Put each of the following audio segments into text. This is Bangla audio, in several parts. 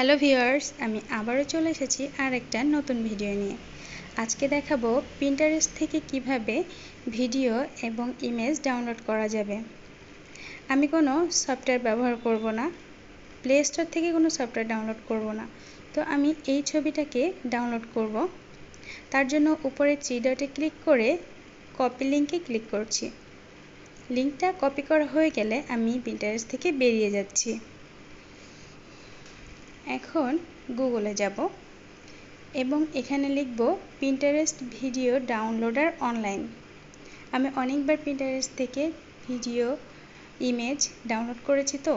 হ্যালো ভিউয়ার্স, আমি আবারও চলে এসেছি আর একটা নতুন ভিডিও নিয়ে। আজকে দেখাবো পিন্টারেস্ট থেকে কিভাবে ভিডিও এবং ইমেজ ডাউনলোড করা যাবে। আমি কোনো সফটওয়্যার ব্যবহার করব না, প্লে স্টোর থেকে কোনো সফটওয়্যার ডাউনলোড করব না। তো আমি এই ছবিটাকে ডাউনলোড করব। তার জন্য উপরে থ্রি ডটে ক্লিক করে কপি লিঙ্কে ক্লিক করছি। লিঙ্কটা কপি করা হয়ে গেলে আমি পিন্টারেস্ট থেকে বেরিয়ে যাচ্ছি। এখন গুগলে যাব এবং এখানে লিখব পিন্টারেস্ট ভিডিও ডাউনলোডার অনলাইন। আমি অনেকবার পিন্টারেস্ট থেকে ভিডিও ইমেজ ডাউনলোড করেছি, তো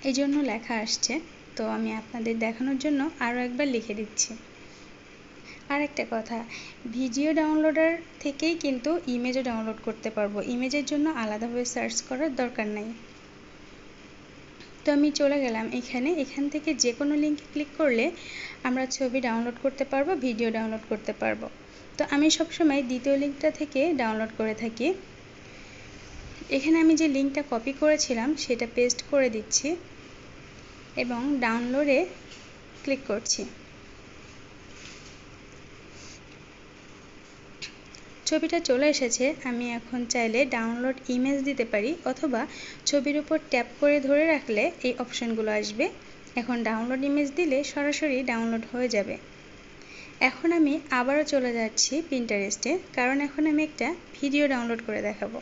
এই জন্য লেখা আসছে। তো আমি আপনাদের দেখানোর জন্য আরও একবার লিখে দিচ্ছি। আর একটা কথা, ভিডিও ডাউনলোডার থেকেই কিন্তু ইমেজও ডাউনলোড করতে পারবো। ইমেজের জন্য আলাদাভাবে সার্চ করার দরকার নাই। তো আমি চলে গেলাম এখান থেকে যে কোনো লিঙ্কে ক্লিক করলে আমরা ছবি ডাউনলোড করতে পারবো, ভিডিও ডাউনলোড করতে পারবো। তো আমি সবসময় দ্বিতীয় লিঙ্কটা থেকে ডাউনলোড করে থাকি। এখানে আমি যে লিঙ্কটা কপি করেছিলাম সেটা পেস্ট করে দিচ্ছি এবং ডাউনলোডে ক্লিক করছি। ছবিটা চলে এসেছে। আমি এখন চাইলে ডাউনলোড ইমেজ দিতে পারি, অথবা ছবির উপর ট্যাপ করে ধরে রাখলে এই অপশনগুলো আসবে। এখন ডাউনলোড ইমেজ দিলে সরাসরি ডাউনলোড হয়ে যাবে। এখন আমি আবারও চলে যাচ্ছি পিন্টারেস্টে, কারণ এখন আমি একটা ভিডিও ডাউনলোড করে দেখাবো।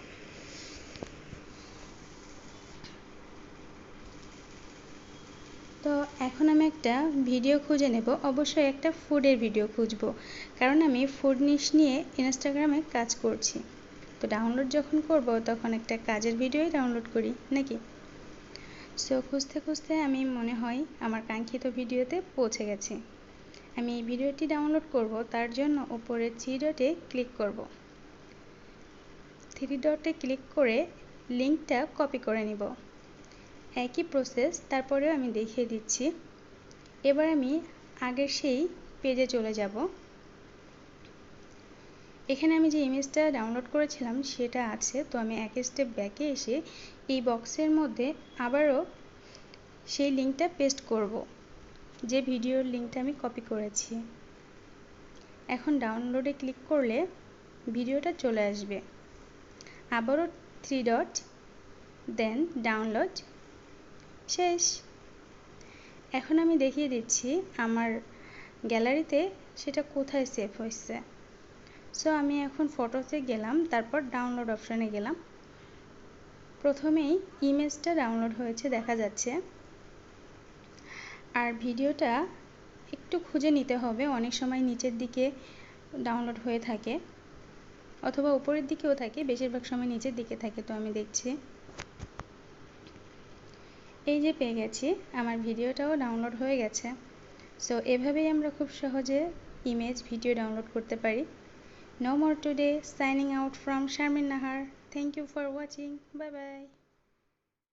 তো এখন আমি একটা ভিডিও খুঁজে নেব, অবশ্যই একটা ফুডের ভিডিও খুঁজব, কারণ আমি ফুড নিশ নিয়ে ইনস্টাগ্রামে কাজ করছি। তো ডাউনলোড যখন করব তখন একটা কাজের ভিডিওই ডাউনলোড করি নাকি। সো খুঁজতে খুঁজতে আমি মনে হয় আমার কাঙ্ক্ষিত ভিডিওতে পৌঁছে গেছি। আমি এই ভিডিওটি ডাউনলোড করব, তার জন্য উপরে থ্রি ডটে ক্লিক করব। থ্রি ডটে ক্লিক করে লিঙ্কটা কপি করে নিব। একই প্রসেস তারপরেও আমি দেখিয়ে দিচ্ছি। এবার আমি আগের সেই পেজে চলে যাব। এখানে আমি যে ইমেজটা ডাউনলোড করেছিলাম সেটা আছে। তো আমি এক স্টেপ ব্যাকে এসে এই বক্সের মধ্যে আবারও সেই লিঙ্কটা পেস্ট করব, যে ভিডিওর লিঙ্কটা আমি কপি করেছি। এখন ডাউনলোডে ক্লিক করলে ভিডিওটা চলে আসবে। আবারও থ্রি ডট, দেন ডাউনলোড, শেষ। এখন আমি দেখিয়ে দিচ্ছি আমার গ্যালারিতে সেটা কোথায় সেভ হয়েছে। সো আমি এখন ফটোতে গেলাম, তারপর ডাউনলোড অপশানে গেলাম। প্রথমেই ইমেজটা ডাউনলোড হয়েছে দেখা যাচ্ছে, আর ভিডিওটা একটু খুঁজে নিতে হবে। অনেক সময় নিচের দিকে ডাউনলোড হয়ে থাকে, অথবা উপরের দিকেও থাকে, বেশিরভাগ সময় নিচের দিকে থাকে। তো আমি দেখছি, এই যে পেয়ে গেছি, আমার ভিডিওটাও ডাউনলোড হয়ে গেছে। সো এভাবেই আমরা খুব সহজে ইমেজ ভিডিও ডাউনলোড করতে পারি। No more today. Signing out from Sharmin Nahar. Thank you for watching. Bye bye.